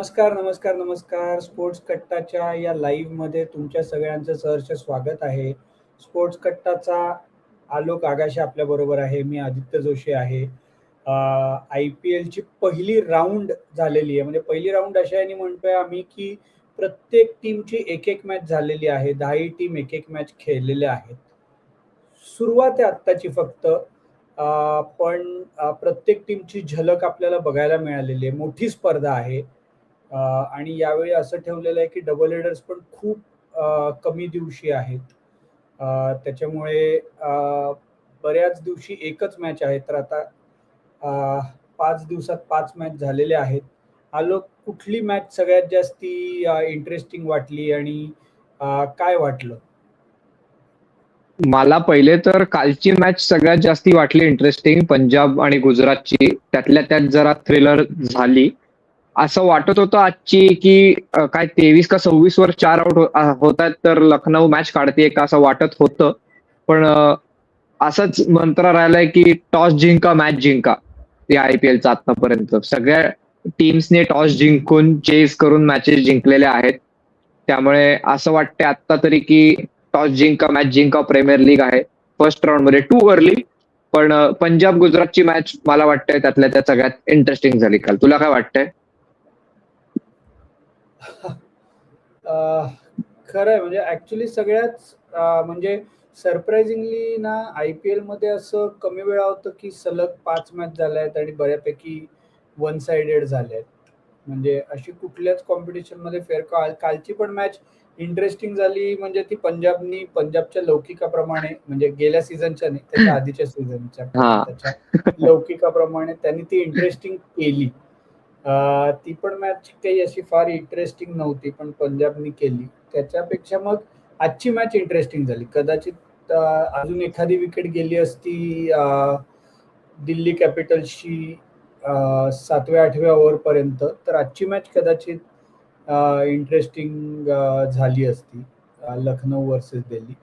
नमस्कार, नमस्कार, नमस्कार. स्पोर्ट्स कट्टाच्या या लाईव्हमध्ये तुमच्या सगळ्यांचं सहर्ष स्वागत आहे. स्पोर्ट्स कट्टाचा आलोक आगाशे आपल्याबरोबर आहे. मी आदित्य जोशी आहे. IPLची पहिली राउंड झालेली आहे. म्हणजे पहिली राउंड अशा ह्यानी म्हणतोय आम्ही, की प्रत्येक टीमची एक मॅच झालेली आहे. 10ही टीम एक मॅच खेळलेल्या आहेत. सुरुवात आहे आत्ताची फक्त. पण प्रत्येक टीमची झलक आपल्याला बघायला मिळालेली आहे. मोठी स्पर्धा आहे. आणि यावेळी असं ठेवलेलं आहे, की डबल हेडर्स पण खूप कमी दिवशी आहेत. त्याच्यामुळे बऱ्याच दिवशी एकच मॅच आहे. तर आता 5 दिवसात 5 मॅच झालेल्या आहेत. आलोक, कुठली मॅच सगळ्यात जास्ती इंटरेस्टिंग वाटली आणि काय वाटलं? मला पहिले तर कालची मॅच सगळ्यात जास्ती वाटली इंटरेस्टिंग, पंजाब आणि गुजरातची. त्यातल्या त्यात जरा थ्रिलर झाली. असं वाटत होतं आजची की काय 23 का 26 वर 4 आउट होतात तर लखनौ मॅच काढते का असं वाटत होतं. पण असंच मंत्र राहिलाय की टॉस जिंका मॅच जिंका. या IPLचा आतापर्यंत सगळ्या टीम्सने टॉस जिंकून चेस करून मॅचेस जिंकलेल्या आहेत. त्यामुळे असं वाटतंय आता तरी की टॉस जिंका मॅच जिंका प्रीमियर लीग आहे. फर्स्ट राऊंड मध्ये टू अर्ली. पण पंजाब गुजरातची मॅच मला वाटतंय त्यातल्या त्या सगळ्यात इंटरेस्टिंग झाली काल. तुला काय वाटतंय? अ, खरं आहे म्हणजे ॲक्चुअली सगळ्याच म्हणजे सरप्रायझिंगली ना IPLमध्ये असं कमी वेळा होतं, की सलग 5 मॅच झाल्या आहेत आणि बऱ्यापैकी वन साइडेड झाल्या आहेत. म्हणजे अशी कुठल्याच कॉम्पिटिशनमध्ये कालची पण मॅच इंटरेस्टिंग झाली म्हणजे ती पंजाबच्या लौकिकाप्रमाणे म्हणजे गेल्या सीझनच्या नाही, त्याच्या आधीच्या सीझनच्या हा. त्याच्या लौकिकाप्रमाणे त्यांनी ती इंटरेस्टिंग केली. ती पण मॅच काही अशी फार इंटरेस्टिंग नव्हती, पण पंजाबनी केली. त्याच्यापेक्षा मग आजची मॅच इंटरेस्टिंग झाली. कदाचित अजून एखादी विकेट गेली असती दिल्ली कॅपिटल्सची 7व्या-8व्या ओव्हरपर्यंत, तर आजची मॅच कदाचित इंटरेस्टिंग झाली असती. लखनौ व्हर्सेस दिल्ली.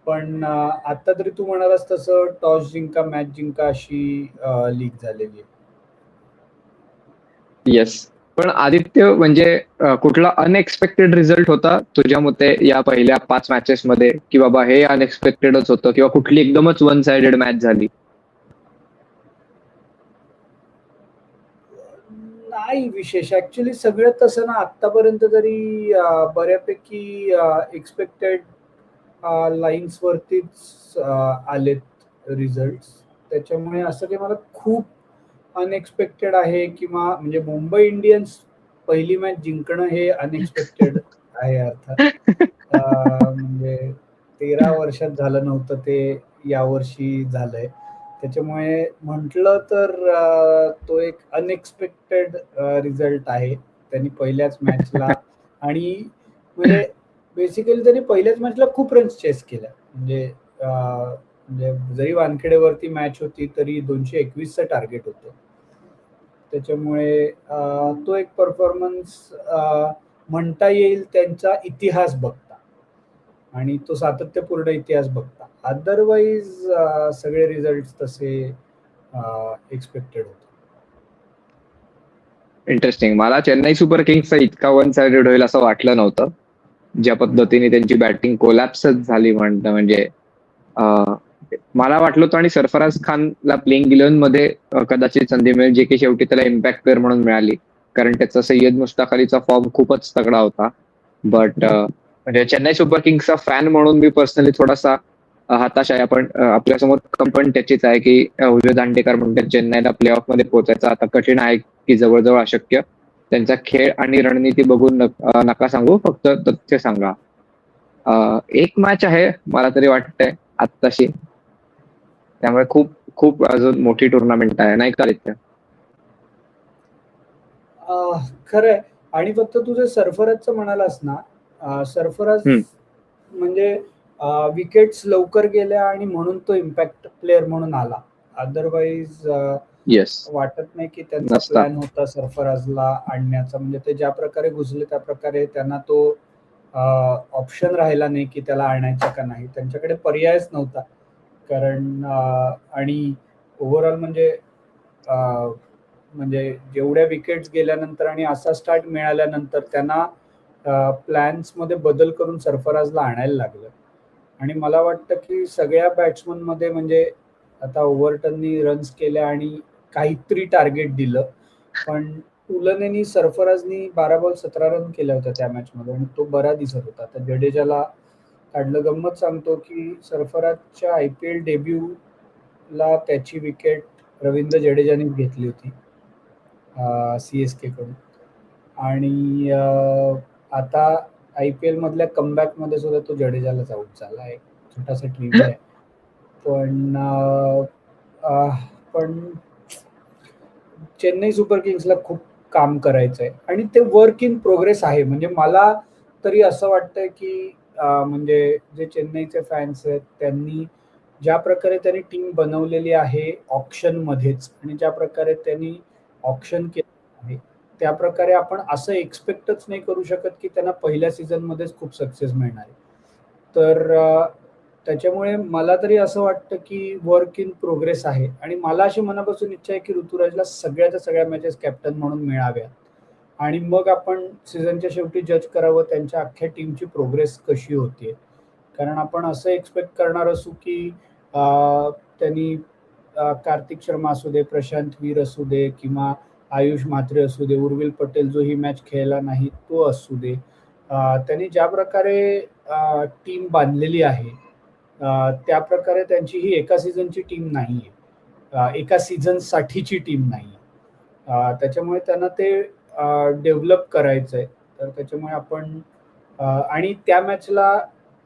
पण आता तरी तू म्हणालास तसं टॉस जिंका मॅच जिंका अशी लीग झालेली आहे. येस. पण आदित्य म्हणजे कुठला अनएक्सपेक्टेड रिझल्ट होता तुझ्या मते या पहिल्या 5 मॅचेस मध्ये, की बाबा हे अनएक्सपेक्टेडच होतं किंवा कुठली एकदमच वन साइडेड मॅच झाली? नाही विशेष. ॲक्चुअली सगळं तसं ना आत्तापर्यंत तरी बऱ्यापैकी एक्स्पेक्टेड लाईन्सवरतीच आलेत रिझल्ट्स. त्याच्यामुळे असं काही मला खूप अनएक्सपेक्टेड आहे किंवा म्हणजे मुंबई इंडियन्स पहिली मॅच जिंकणं हे अनएक्सपेक्टेड आहे अर्थात. म्हणजे 13 वर्षात झालं नव्हतं ते यावर्षी झालंय. त्याच्यामुळे म्हटलं तर तो एक अनएक्सपेक्टेड रिझल्ट आहे. त्यांनी पहिल्याच मॅचला आणि म्हणजे बेसिकली त्यांनी पहिल्याच मॅचला खूप रन्स चेस केल्या. म्हणजे म्हणजे जरी वानखेडेवरती मॅच होती तरी 221चं टार्गेट होतं. त्याच्यामुळे तो एक परफॉर्मन्स म्हणता येईल त्यांचा इतिहास बघता आणि तो सातत्यपूर्ण इतिहास बघता. अदरवाईज सगळे रिझल्ट्स तसे एक्स्पेक्टेड होते. इंटरेस्टिंग. मला चेन्नई सुपर किंग्सचा इतका वन साइडेड होईल असं वाटलं नव्हतं. ज्या पद्धतीने त्यांची बॅटिंग कोलॅप्सच झाली म्हणतं म्हणजे मला वाटलं होतं आणि सरफराज खानला प्लेइंग 11 मध्ये कदाचित संधी मिळेल, जे की शेवटी त्याला इम्पॅक्ट प्लेअर म्हणून मिळाली. कारण त्याचा सय्यद मुश्ताक अलीचा फॉर्म खूपच तगडा होता. बट म्हणजे चेन्नई सुपर किंग्सचा फॅन म्हणून मी पर्सनली थोडासा हताश आहे. पण आपल्यासमोर पण त्याचीच आहे की उजय दांडेकर म्हणतात चेन्नईला प्ले ऑफ मध्ये पोहोचायचं आता कठीण आहे की जवळजवळ अशक्य. त्यांचा खेळ आणि रणनीती बघून नका सांगू, फक्त तथ्य सांगा. एक मॅच आहे मला तरी वाटतंय आत्ताशी, त्यामुळे खूप खूप अजून मोठी टुर्नामेंट आहे नाही का आदित्य? खरंय. आणि फक्त तुझं सरफराजचं म्हणालास ना, सरफराज म्हणजे विकेट्स लवकर गेल्या आणि म्हणून तो इम्पॅक्ट प्लेअर म्हणून आला. Otherwise yes. वाटत नाही की त्यांचा नसता. प्लॅन होता सरफराजला आणण्याचा. म्हणजे ते ज्या प्रकारे घुसले त्या प्रकारे त्यांना तो ऑप्शन राहिला नाही की त्याला आणायचा का नाही. त्यांच्याकडे पर्यायच नव्हता. कारण आणि ओव्हरऑल म्हणजे म्हणजे जेवढ्या विकेट्स गेल्यानंतर आणि असा स्टार्ट मिळाल्यानंतर त्यांना प्लॅन्समध्ये बदल करून सरफराजला आणायला लागलं. आणि मला वाटतं की सगळ्या बॅट्समनमध्ये म्हणजे आता ओव्हरटननी रन्स केल्या आणि काहीतरी टार्गेट दिलं, पण तुलनेने सरफराजनी 12 बॉल 17 रन केल्या होत्या त्या मॅचमध्ये आणि तो बरा दिसत होता. आता जडेजाला काढलं. गंमत सांगतो की सरफराजच्या IPL डेब्यूला त्याची विकेट रवींद्र जडेजानेच घेतली होती CSK कडून. आणि आता IPL मधल्या कमबॅकमध्ये सुद्धा तो जडेजालाच आउट झाला आहे. छोटासा ट्रिव्हिया आहे. पण चेन्नई सुपर किंग्सला खूप काम करायचं आहे आणि ते वर्क इन प्रोग्रेस आहे. म्हणजे मला तरी असं वाटतंय की म्हणजे जे चेन्नईचे फॅन्स आहेत त्यांनी ज्या प्रकारे त्यांनी टीम बनवलेली आहे ऑक्शनमध्येच आणि ज्या प्रकारे त्यांनी ऑक्शन केलं आहे त्या प्रकारे आपण असं एक्सपेक्टच नाही करू शकत की त्यांना पहिल्या सीझनमध्येच खूप सक्सेस मिळणार आहे. तर त्याच्यामुळे मला तरी असं वाटतं की वर्क इन प्रोग्रेस आहे आणि मला अशी मनापासून इच्छा आहे की ऋतुराजला सगळ्याच्या सगळ्या मॅचेस कॅप्टन म्हणून मिळाव्या आणि मग आपण सीझनच्या शेवटी जज करावं त्यांच्या अख्ख्या टीमची प्रोग्रेस कशी होतीये. कारण आपण असं एक्सपेक्ट करणार असू की त्यांनी कार्तिक शर्मा असू दे, प्रशांत वीर असू दे किंवा आयुष म्हात्रे असू दे, उर्विल पटेल जो ही मॅच खेळला नाही तो असू दे, त्यांनी ज्या प्रकारे टीम बांधलेली आहे त्या प्रकारे त्यांची ही एका सीझनची टीम नाहीये, एका सीझन साठीची टीम नाहीये. त्याच्यामुळे त्यांना ते डेव्हलप करायचंय. तर त्याच्यामुळे आपण आणि त्या मॅचला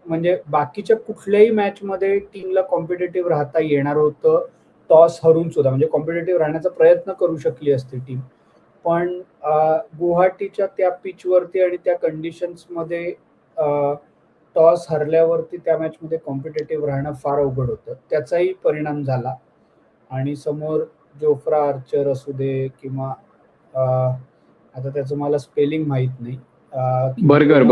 म्हणजे बाकीच्या कुठल्याही मॅचमध्ये टीमला कॉम्पिटेटिव्ह राहता येणार होतं टॉस हरून सुद्धा. म्हणजे कॉम्पिटेटिव्ह राहण्याचा प्रयत्न करू शकली असती टीम, पण गुवाहाटीच्या त्या पिचवरती आणि त्या कंडिशन्समध्ये टॉस हरल्यावरती त्या मॅचमध्ये कॉम्पिटेटिव्ह राहणं फार अवघड होतं. त्याचाही परिणाम झाला आणि समोर जोफ्रा आर्चर असू दे किंवा आता त्याचं मला स्पेलिंग माहित नाही, बर्गर,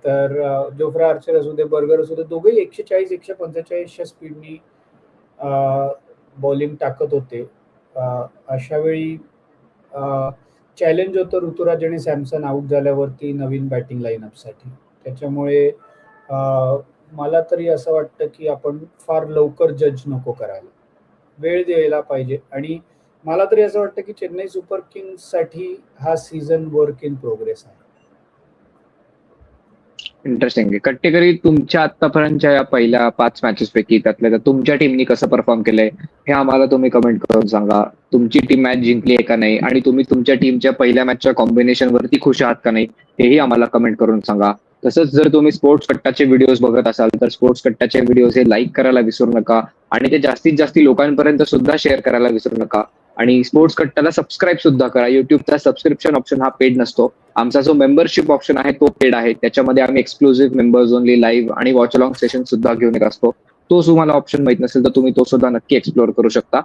तर जोफ्रा आर्चर असू दे, बर्गर असू दे, दोघेही 140-145च्या स्पीडनी बॉलिंग टाकत होते. अशा वेळी चॅलेंज होतं ऋतुराज आणि सॅमसन आउट झाल्यावरती नवीन बॅटिंग लाईनअपसाठी. त्याच्यामुळे मला तरी असं वाटतं की आपण फार लवकर जज नको करायला, वेळ द्यायला पाहिजे. आणि मला तरी असं वाटतं की चेन्नई सुपर किंग्ससाठी हा सीझन वर्क इन प्रोग्रेस आहे. इंटरेस्टिंग. कट्टेकरी तुमच्या आतापर्यंतच्या या पहिल्या 5 मॅचेस पैकी त्यातल्या तुमच्या टीमनी कसं परफॉर्म केलंय हे आम्हाला तुम्ही कमेंट करून सांगा. तुमची टीम मॅच जिंकली आहे का नाही आणि तुम्ही तुमच्या टीमच्या पहिल्या मॅचच्या कॉम्बिनेशन वरती खुश आहात का नाही हेही आम्हाला कमेंट करून सांगा. तसंच जर तुम्ही स्पोर्ट्स कट्टाचे व्हिडिओज बघत असाल तर स्पोर्ट्स कट्टाचे व्हिडिओज हे लाईक करायला विसरू नका आणि ते जास्तीत जास्त लोकांपर्यंत सुद्धा शेअर करायला विसरू नका. आणि स्पोर्ट्स कट्टाला सबस्क्राईब सुद्धा करा. युट्यूबचा सबस्क्रिप्शन ऑप्शन हा पेड नसतो. आमचा जो मेंबरशिप ऑप्शन आहे तो पेड आहे. त्याच्यामध्ये आम्ही एक्सक्लुझिव्ह मेंबर्स ओनली लाईव्ह आणि वॉच अलॉंग सेशन सुद्धा घेऊन येत असतो. तो तुम्हाला ऑप्शन माहित नसेल तर तुम्ही तो सुद्धा नक्की एक्सप्लोर करू शकता.